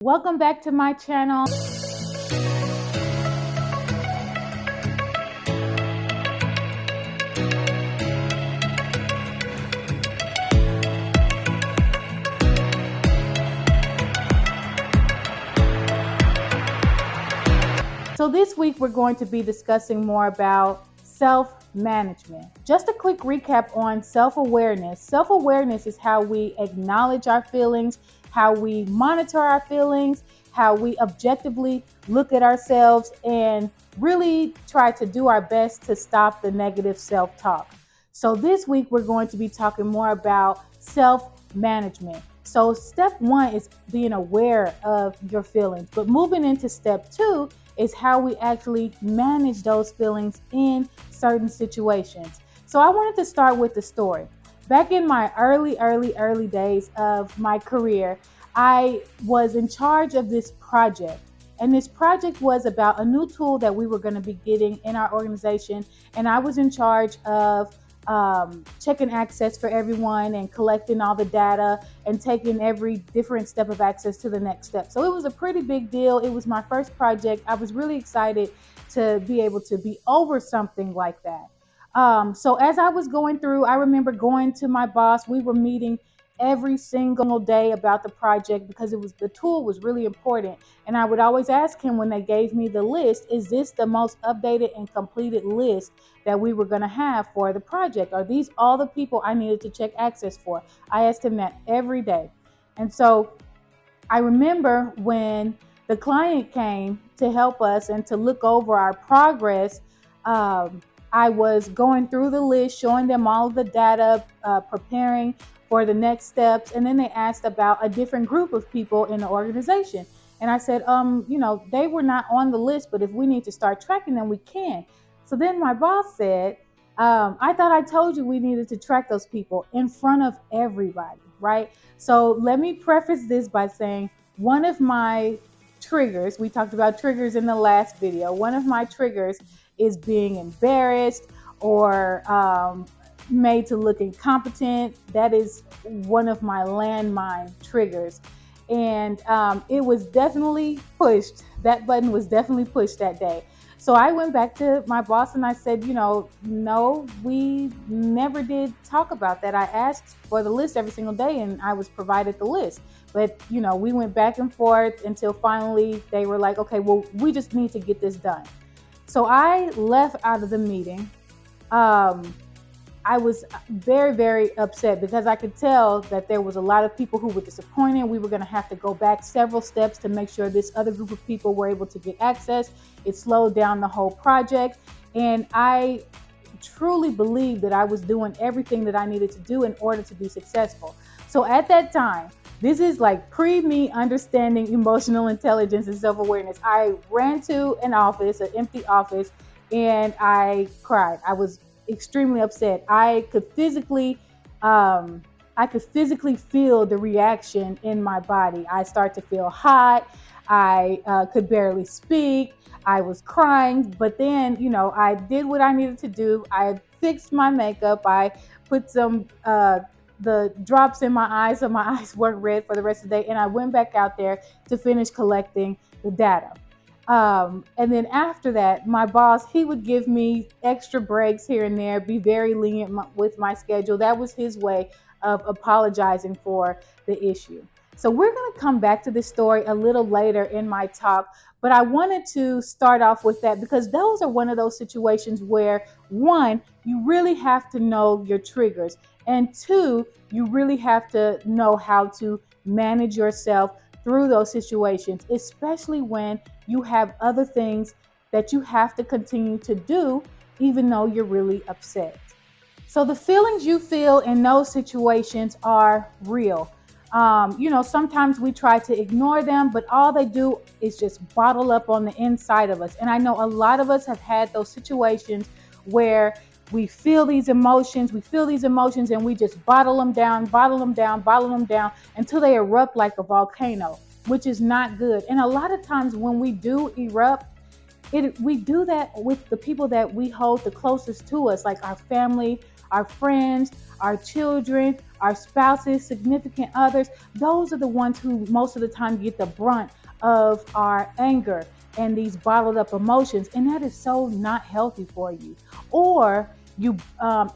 Welcome back to my channel. So this week we're going to be discussing more about self-management. Just a quick recap on self-awareness. Self-awareness is how we acknowledge our feelings, how we monitor our feelings, how we objectively look at ourselves and really try to do our best to stop the negative self-talk. So this week we're going to be talking more about self-management. So step one is being aware of your feelings, but moving into step two is how we actually manage those feelings in certain situations. So I wanted to start with the story. Back in my early days of my career, I was in charge of this project. And this project was about a new tool that we were going to be getting in our organization. And I was in charge of checking access for everyone and collecting all the data and taking every different step of access to the next step. So it was a pretty big deal. It was my first project. I was really excited to be able to be over something like that. So as I was going through, I remember going to my boss. We were meeting every single day about the project because the tool was really important. And I would always ask him when they gave me the list, is this the most updated and completed list that we were going to have for the project? Are these all the people I needed to check access for? I asked him that every day. And so I remember when the client came to help us and to look over our progress, I was going through the list, showing them all of the data, preparing for the next steps. And then they asked about a different group of people in the organization. And I said, they were not on the list, but if we need to start tracking them, we can. So then my boss said, I thought I told you we needed to track those people in front of everybody, right? So let me preface this by saying one of my triggers, we talked about triggers in the last video, one of my triggers is being embarrassed or made to look incompetent. That is one of my landmine triggers. And it was definitely pushed. That button was definitely pushed that day. So I went back to my boss and I said, no, we never did talk about that. I asked for the list every single day and I was provided the list. But, we went back and forth until finally they were like, okay, well, we just need to get this done. So I left out of the meeting. I was very, very upset because I could tell that there was a lot of people who were disappointed. We were going to have to go back several steps to make sure this other group of people were able to get access. It slowed down the whole project. And I truly believed that I was doing everything that I needed to do in order to be successful. So at that time, this is like me understanding emotional intelligence and self-awareness. I ran to an office, an empty office, and I cried. I was extremely upset. I could physically feel the reaction in my body. I started to feel hot. I could barely speak. I was crying, but then, I did what I needed to do. I fixed my makeup. I put some the drops in my eyes so my eyes weren't red for the rest of the day, and I went back out there to finish collecting the data. And then after that, my boss, he would give me extra breaks here and there, be very lenient with my schedule. That was his way of apologizing for the issue. So we're going to come back to this story a little later in my talk, but I wanted to start off with that because those are one of those situations where, one, you really have to know your triggers, and two, you really have to know how to manage yourself through those situations, especially when you have other things that you have to continue to do, even though you're really upset. So the feelings you feel in those situations are real. Sometimes we try to ignore them, but all they do is just bottle up on the inside of us. And I know a lot of us have had those situations where we feel these emotions, and we just bottle them down, bottle them down until they erupt like a volcano, which is not good. And a lot of times when we do erupt, we do that with the people that we hold the closest to us, like our family, our friends, our children, our spouses, significant others. Those are the ones who most of the time get the brunt of our anger and these bottled up emotions. And that is so not healthy for you. Or you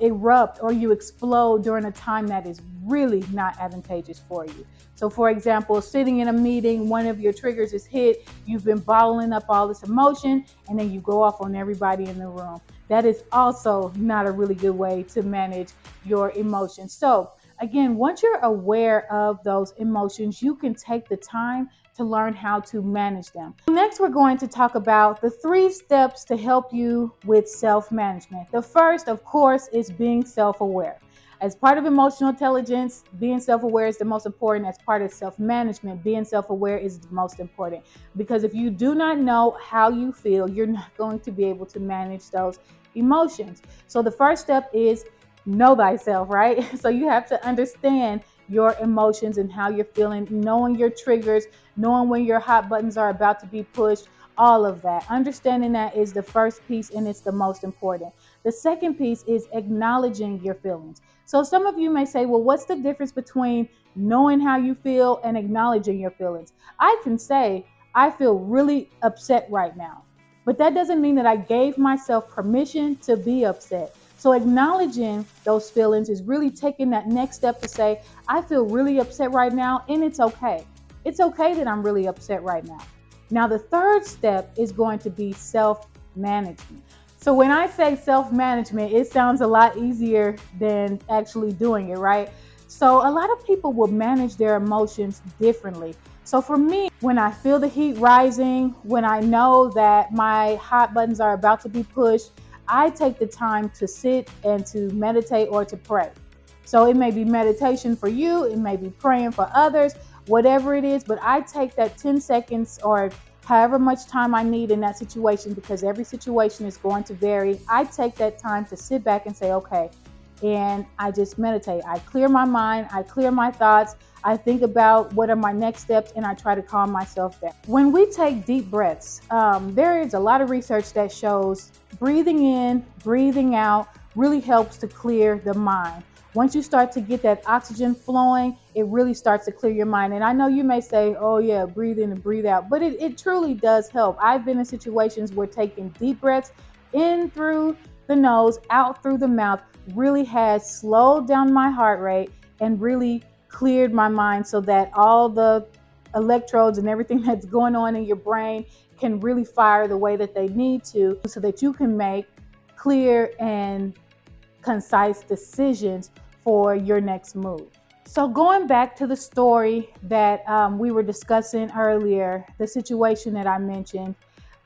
erupt or you explode during a time that is really not advantageous for you. So, for example, sitting in a meeting, one of your triggers is hit, you've been bottling up all this emotion, and then you go off on everybody in the room. That is also not a really good way to manage your emotions. So, again, once you're aware of those emotions, you can take the time to learn how to manage them. Next, we're going to talk about the 3 steps to help you with self-management. The first, of course, is being self-aware. As part of emotional intelligence, being self-aware is the most important. As part of self-management, being self-aware is the most important. Because if you do not know how you feel, you're not going to be able to manage those emotions. So the first step is know thyself, right? So you have to understand your emotions and how you're feeling, knowing your triggers, knowing when your hot buttons are about to be pushed, all of that. Understanding that is the first piece, and it's the most important. The second piece is acknowledging your feelings. So some of you may say, well, what's the difference between knowing how you feel and acknowledging your feelings? I can say, I feel really upset right now, but that doesn't mean that I gave myself permission to be upset. So acknowledging those feelings is really taking that next step to say, I feel really upset right now, and it's okay. It's okay that I'm really upset right now. Now, the third step is going to be self-management. So when I say self-management, it sounds a lot easier than actually doing it, right? So a lot of people will manage their emotions differently. So for me, when I feel the heat rising, when I know that my hot buttons are about to be pushed, I take the time to sit and to meditate or to pray. So it may be meditation for you, it may be praying for others, whatever it is, but I take that 10 seconds or however much time I need in that situation, because every situation is going to vary. I take that time to sit back and say, okay, and I just meditate. I clear my mind, I clear my thoughts, I think about what are my next steps, and I try to calm myself down. When we take deep breaths, there is a lot of research that shows breathing in, breathing out really helps to clear the mind. Once you start to get that oxygen flowing, it really starts to clear your mind. And I know you may say, oh yeah, breathe in and breathe out, but it truly does help. I've been in situations where taking deep breaths in through the nose, out through the mouth, really has slowed down my heart rate and really cleared my mind so that all the electrodes and everything that's going on in your brain can really fire the way that they need to, so that you can make clear and concise decisions for your next move. So going back to the story that we were discussing earlier, the situation that I mentioned,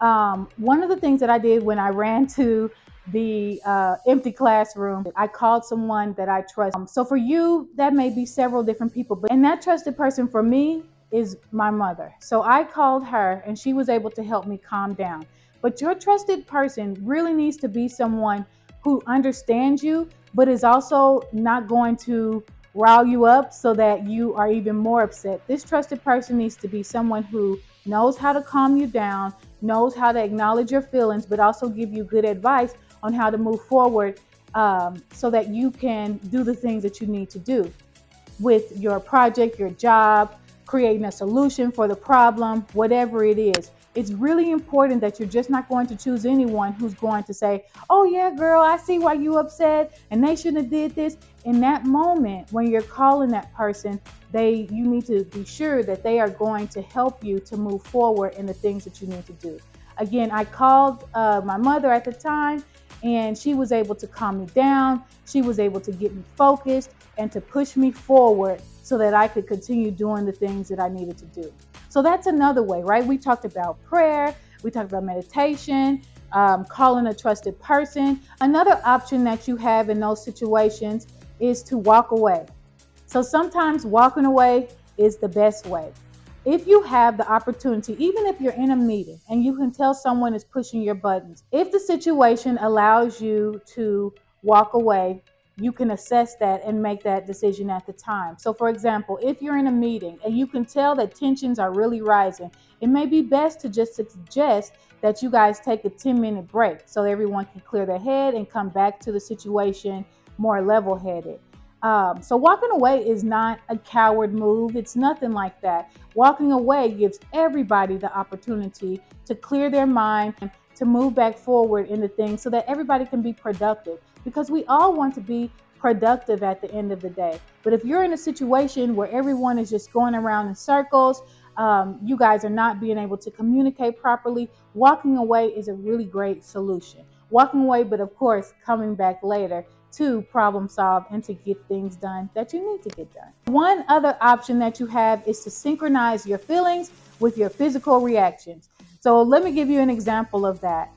one of the things that I did when I ran to the empty classroom, I called someone that I trust. So for you, that may be several different people, and that trusted person for me is my mother. So I called her and she was able to help me calm down. But your trusted person really needs to be someone who understands you, but is also not going to rile you up so that you are even more upset. This trusted person needs to be someone who knows how to calm you down, knows how to acknowledge your feelings, but also give you good advice on how to move forward, so that you can do the things that you need to do with your project, your job, creating a solution for the problem, whatever it is. It's really important that you're just not going to choose anyone who's going to say, oh yeah, girl, I see why you upset and they shouldn't have did this. In that moment, when you're calling that person, you need to be sure that they are going to help you to move forward in the things that you need to do. Again, I called my mother at the time, and she was able to calm me down. She was able to get me focused and to push me forward so that I could continue doing the things that I needed to do. So that's another way, right? We talked about prayer, we talked about meditation, calling a trusted person. Another option that you have in those situations is to walk away. So sometimes walking away is the best way. If you have the opportunity, even if you're in a meeting and you can tell someone is pushing your buttons, if the situation allows you to walk away, you can assess that and make that decision at the time. So for example, if you're in a meeting and you can tell that tensions are really rising, it may be best to just suggest that you guys take a 10-minute break so everyone can clear their head and come back to the situation more level-headed. So walking away is not a coward move. It's nothing like that. Walking away gives everybody the opportunity to clear their mind, to move back forward into things so that everybody can be productive, because we all want to be productive at the end of the day. But if you're in a situation where everyone is just going around in circles, you guys are not being able to communicate properly, walking away is a really great solution. Walking away, but of course, coming back later to problem solve and to get things done that you need to get done. One other option that you have is to synchronize your feelings with your physical reactions. So let me give you an example of that.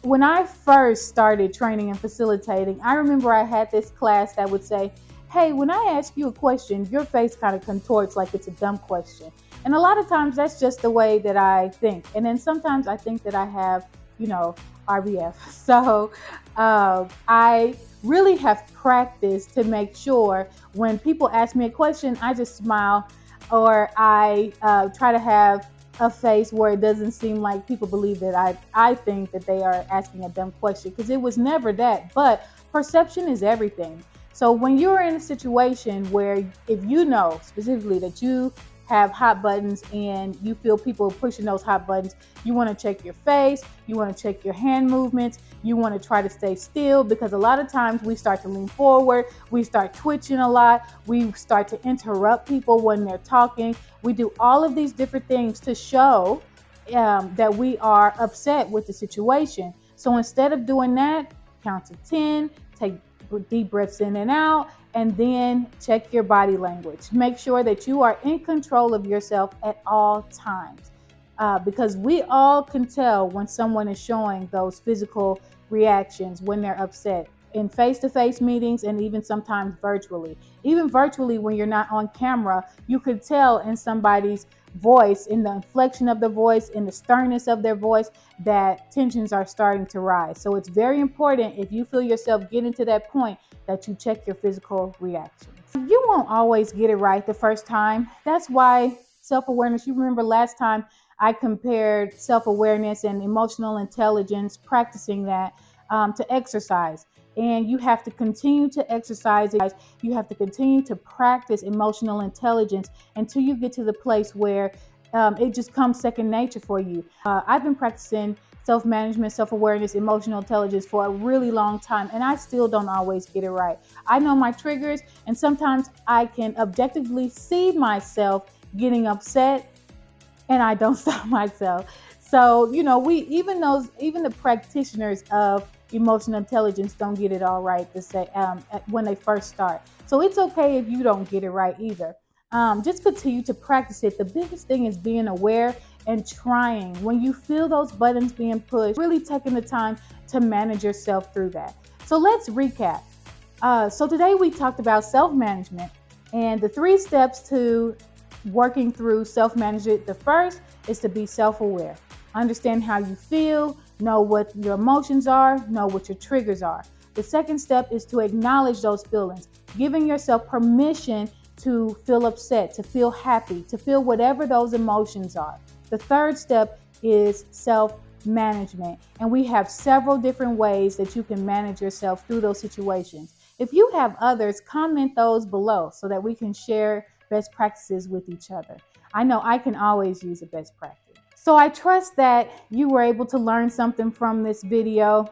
When I first started training and facilitating, I remember I had this class that would say, hey, when I ask you a question, your face kind of contorts like it's a dumb question. And a lot of times that's just the way that I think. And then sometimes I think that I have, RBF. So I really have practiced to make sure when people ask me a question, I just smile, or I try to have a face where it doesn't seem like people believe that I think that they are asking a dumb question, because it was never that. But perception is everything. So when you're in a situation where, if you know specifically that you have hot buttons and you feel people pushing those hot buttons, you want to check your face, you want to check your hand movements, you want to try to stay still, because a lot of times we start to lean forward, we start twitching a lot, we start to interrupt people when they're talking. We do all of these different things to show that we are upset with the situation. So instead of doing that, count to 10, take deep breaths in and out, and then check your body language. Make sure that you are in control of yourself at all times, because we all can tell when someone is showing those physical reactions when they're upset, in face-to-face meetings, and even sometimes virtually. Even virtually, when you're not on camera, you could tell in somebody's voice, in the inflection of the voice, in the sternness of their voice, that tensions are starting to rise. So it's very important, if you feel yourself getting to that point, that you check your physical reactions. You won't always get it right the first time. That's why self-awareness, you remember last time I compared self-awareness and emotional intelligence, practicing that, to exercise. And you have to continue to exercise it. You have to continue to practice emotional intelligence until you get to the place where it just comes second nature for you. I've been practicing self-management, self-awareness, emotional intelligence for a really long time, and I still don't always get it right. I know my triggers, and sometimes I can objectively see myself getting upset, and I don't stop myself. So, even the practitioners of emotional intelligence don't get it all right to say when they first start. So it's okay if you don't get it right either. Just continue to practice it. The biggest thing is being aware and trying. When you feel those buttons being pushed, really taking the time to manage yourself through that. So let's recap. So today we talked about self-management and the 3 steps to working through self-management. The first is to be self-aware. Understand how you feel, know what your emotions are, know what your triggers are. The second step is to acknowledge those feelings, giving yourself permission to feel upset, to feel happy, to feel whatever those emotions are. The third step is self-management, and we have several different ways that you can manage yourself through those situations. If you have others, comment those below so that we can share best practices with each other. I know I can always use a best practice. So I trust that you were able to learn something from this video.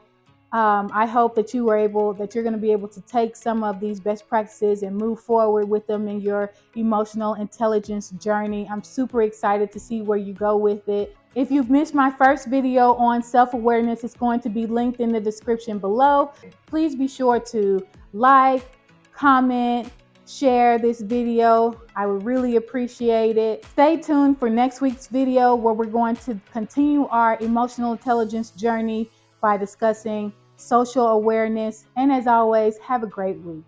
I hope that you're going to be able to take some of these best practices and move forward with them in your emotional intelligence journey. I'm super excited to see where you go with it. If you've missed my first video on self-awareness, it's going to be linked in the description below. Please be sure to like, comment, share this video. I would really appreciate it. Stay tuned for next week's video, where we're going to continue our emotional intelligence journey by discussing social awareness. And as always, have a great week.